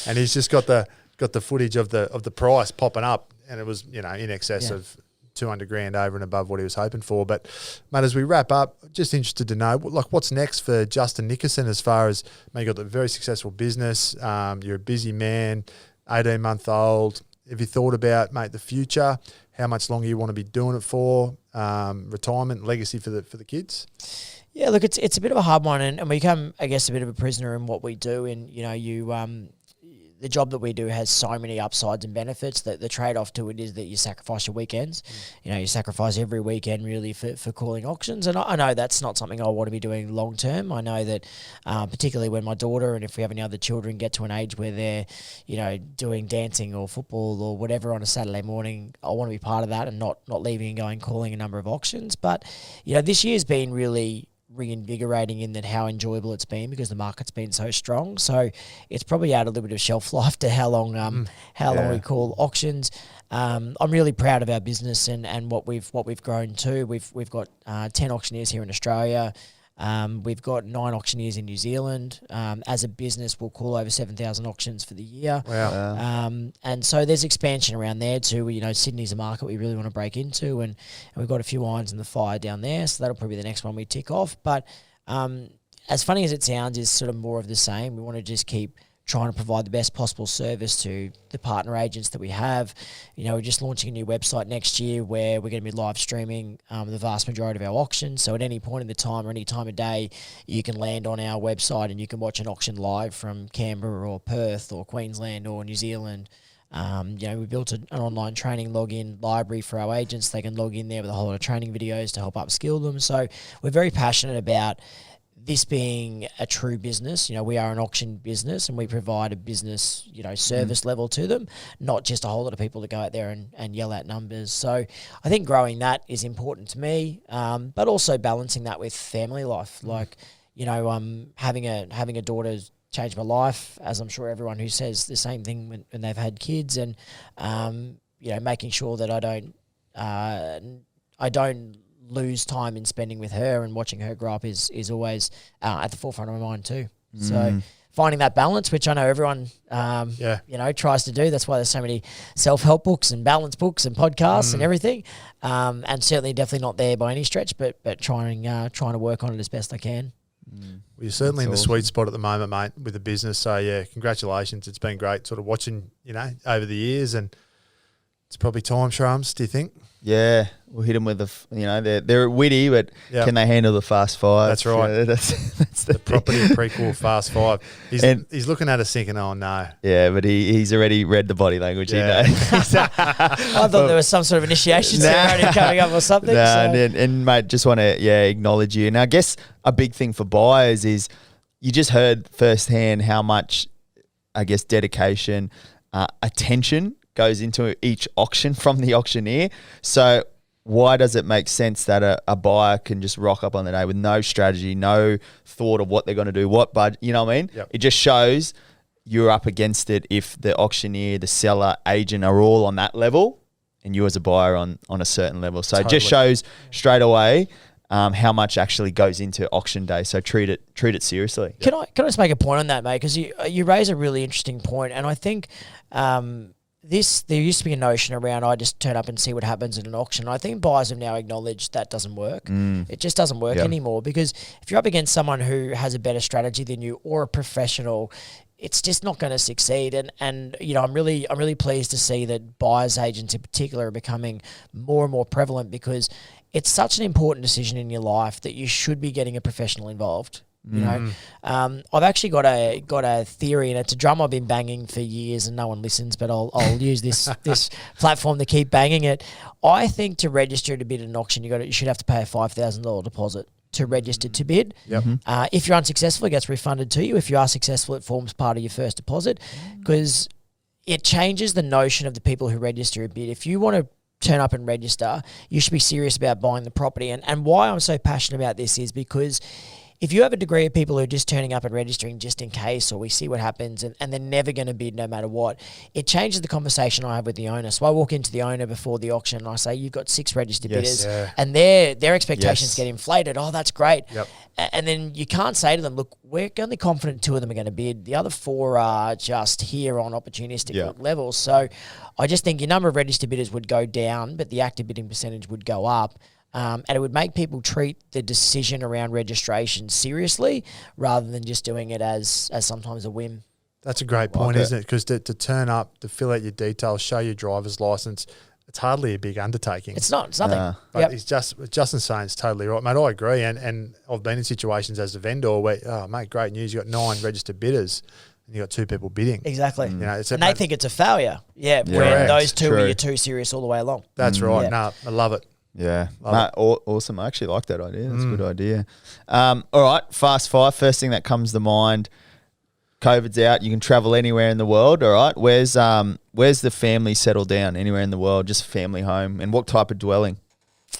and he's just got the footage of the price popping up, and it was in excess of 200 grand over and above what he was hoping for. But mate, as we wrap up, just interested to know what's next for Justin Nickerson, as far as, mate, you've got a very successful business, you're a busy man, 18-month-old. Have you thought about, mate, the future, how much longer you want to be doing it for, retirement, legacy for the kids? Yeah, look, it's a bit of a hard one, and we become, I guess, a bit of a prisoner in what we do. And the job that we do has so many upsides and benefits that the trade-off to it is that you sacrifice your weekends. You sacrifice every weekend really for calling auctions. And I know that's not something I want to be doing long term. I know that particularly when my daughter, and if we have any other children, get to an age where they're, doing dancing or football or whatever on a Saturday morning, I want to be part of that and not leaving and going calling a number of auctions. But, this year's been really reinvigorating in that how enjoyable it's been, because the market's been so strong. So it's probably added a little bit of shelf life to how long long we call auctions. I'm really proud of our business and what we've grown to. We've got 10 auctioneers here in Australia. We've got 9 auctioneers in New Zealand. As a business, we'll call over 7,000 auctions for the year. Wow. And so there's expansion around there too. Sydney's a market we really want to break into, and we've got a few irons in the fire down there. So that'll probably be the next one we tick off. But as funny as it sounds, is sort of more of the same. We want to just keep trying to provide the best possible service to the partner agents that we have. We're just launching a new website next year where we're going to be live streaming the vast majority of our auctions. So at any point in the time or any time of day, you can land on our website and you can watch an auction live from Canberra or Perth or Queensland or New Zealand. We built an online training login library for our agents. They can log in there with a whole lot of training videos to help upskill them. So we're very passionate about this being a true business. We are an auction business and we provide a business, service level to them, not just a whole lot of people that go out there and yell out numbers. So I think growing that is important to me, but also balancing that with family life. Like, having a daughter's changed my life, as I'm sure everyone who says the same thing when they've had kids, and making sure that I don't lose time in spending with her and watching her grow up is always at the forefront of my mind too. So finding that balance, which I know everyone tries to do. That's why there's so many self-help books and balance books and podcasts and everything. And certainly definitely not there by any stretch, but trying to work on it as best I can. Well, you're certainly in the sweet spot at the moment, mate, with the business. So, yeah, congratulations. It's been great sort of watching, over the years, and it's probably time, Shrams, do you think? Yeah, we'll hit them with they're witty, but can they handle the Fast Five? That's right. That's the property prequel Fast Five. He's looking at us thinking, oh, no. Yeah, but he's already read the body language. Yeah. He knows. I thought there was some sort of initiation ceremony coming up or something. And mate, just want to acknowledge you. And I guess a big thing for buyers is you just heard firsthand how much, I guess, dedication, attention goes into each auction from the auctioneer. So why does it make sense that a buyer can just rock up on the day with no strategy, no thought of what they're going to do, but you know what I mean? Yep. It just shows you're up against it if the auctioneer, the seller, agent are all on that level and you as a buyer on a certain level. So It just shows straight away how much actually goes into auction day. So treat it seriously. Can I just make a point on that, mate? Because you raise a really interesting point, and I think there used to be a notion around I just turn up and see what happens at an auction. I think buyers have now acknowledged that doesn't work. It just doesn't work anymore, because if you're up against someone who has a better strategy than you or a professional, it's just not going to succeed. And I'm really pleased to see that buyers agents in particular are becoming more and more prevalent, because it's such an important decision in your life that you should be getting a professional involved. I've actually got a theory, and it's a drum I've been banging for years, and no one listens, but I'll use this platform to keep banging it. I think to register to bid at an auction, you should have to pay a $5,000 deposit to register to bid. Yep. If you're unsuccessful, it gets refunded to you. If you are successful, it forms part of your first deposit, because it changes the notion of the people who register a bid. If you want to turn up and register, you should be serious about buying the property. And why I'm so passionate about this is because if you have a degree of people who are just turning up and registering just in case, or we see what happens, and they're never going to bid no matter what, it changes the conversation I have with the owner. So I walk into the owner before the auction and I say, you've got 6 registered bidders, and their expectations get inflated. Oh, that's great. Yep. And then you can't say to them, look, we're only confident 2 of them are going to bid. The other 4 are just here on opportunistic levels. So I just think your number of registered bidders would go down, but the active bidding percentage would go up. And it would make people treat the decision around registration seriously, rather than just doing it as sometimes a whim. That's a great point, isn't it? Because to turn up, to fill out your details, show your driver's license, it's hardly a big undertaking. It's not. It's nothing. But Justin's saying it's totally right, mate. I agree. And I've been in situations as a vendor where, oh, mate, great news. You've got 9 registered bidders and you've got 2 people bidding. Exactly. You know, and they think it's a failure. Yeah. When those 2 are your 2 serious all the way along. That's right. Yeah. No, I love it. Yeah, awesome. I actually like that idea. That's a good idea. All right, Fast 5. First thing that comes to mind, COVID's out. You can travel anywhere in the world. All right, where's the family settle down? Anywhere in the world, just family home. And what type of dwelling?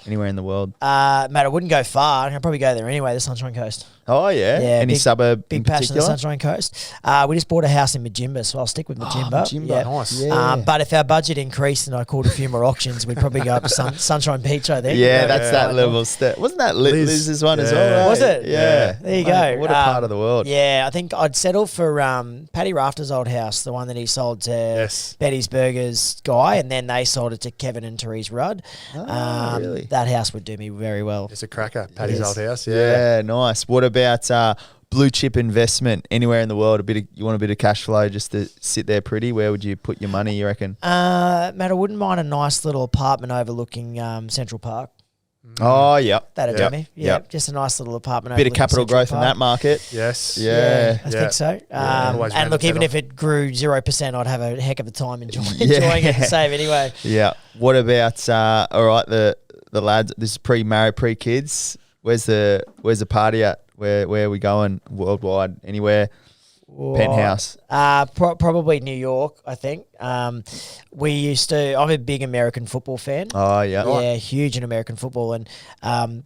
Anywhere in the world. Mate, I wouldn't go far. I'd probably go there anyway, the Sunshine Coast. Oh, yeah? Any suburb big in passion particular? of the Sunshine Coast. We just bought a house in Majimba, so I'll stick with Majimba. Majimba, nice. Yeah. But if our budget increased and I called a few more auctions, we'd probably go up to Sunshine Beach, I think. Yeah, that's that level step. Wasn't that Liz's one as well? Right? Was it? Yeah. There you go. What a part of the world. Yeah, I think I'd settle for Paddy Rafter's old house, the one that he sold to Betty's Burgers guy, and then they sold it to Kevin and Therese Rudd. Really? That house would do me very well. It's a cracker, Paddy's old house. Yeah, nice. What about blue chip investment anywhere in the world, you want a bit of cash flow just to sit there pretty, where would you put your money, you reckon? Matt, I wouldn't mind a nice little apartment overlooking Central Park. Oh, yeah. That'd Yep. do me. Yeah, Yep. just a nice little apartment. Bit of overlooking capital Central growth in Park. that market. Yes. Yeah. I think so. Otherwise And look, rent even it if it grew 0%, I'd have a heck of a time enjoying Yeah. it and save anyway. Yeah. What about all right, the lads? This is pre-married, pre-kids. Where's the party at? Where are we going worldwide? Anywhere? Penthouse. Probably New York, I think. I'm a big American football fan. Oh yeah. Yeah, huge in American football, and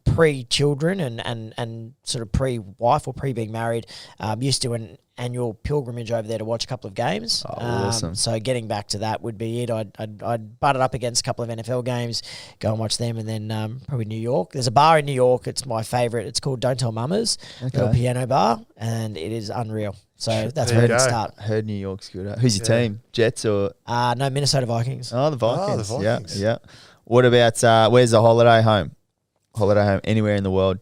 pre-children and sort of pre-wife or pre-being married, used to do an annual pilgrimage over there to watch a couple of games. Oh, awesome. So getting back to that would be it. I'd butt it up against a couple of NFL games, go and watch them, and then probably New York. There's a bar in New York. It's my favourite. It's called Don't Tell Mamas, little piano bar, and it is unreal. So that's There where you it go. start. Heard New York's good. Who's your team? Jets or? No, Minnesota Vikings. Oh, the Vikings. Oh, the Vikings. Yeah. What about where's the holiday home? Holiday home anywhere in the world.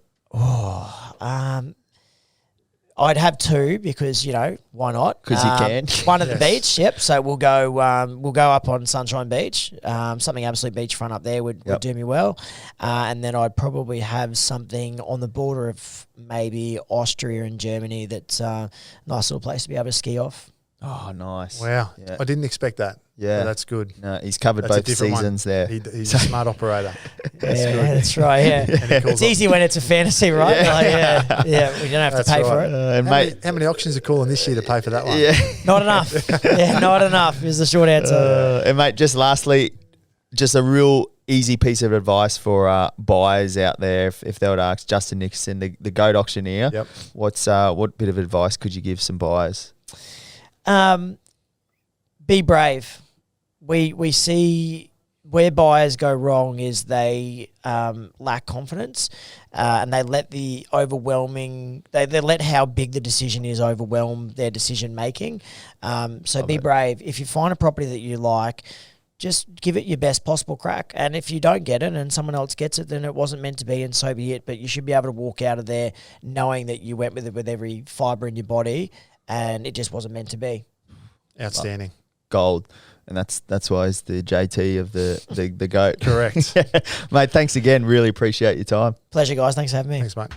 I'd have two because why not? 'Cause you can. One at the Yes. beach, yep. So we'll go up on Sunshine Beach. Something absolute beachfront up there would do me well. And then I'd probably have something on the border of maybe Austria and Germany. That's a nice little place to be able to ski off. Oh, nice. Wow. Yeah. I didn't expect that. Yeah. But that's good. No, he's covered That's a both different seasons one. there. He's a smart operator. That's right. Yeah, And he calls it's easy when it's a fantasy, right? We don't have to That's pay right. for it. And mate, How many auctions are calling this year to pay for that one? yeah. Not enough. Not enough is the short answer. And mate, just lastly, just a real easy piece of advice for buyers out there, if they would ask Justin Nickerson, the GOAT auctioneer. Yep. What bit of advice could you give some buyers? Be brave. We see where buyers go wrong is they lack confidence, and they let the overwhelming they let how big the decision is overwhelm their decision making. So be brave. If you find a property that you like, just give it your best possible crack. And if you don't get it and someone else gets it, then it wasn't meant to be, and so be it. But you should be able to walk out of there knowing that you went with it with every fibre in your body, and it just wasn't meant to be. Outstanding. Gold. And that's why he's the JT of the GOAT. Correct. Mate, thanks again. Really appreciate your time. Pleasure, guys. Thanks for having me. Thanks, mate.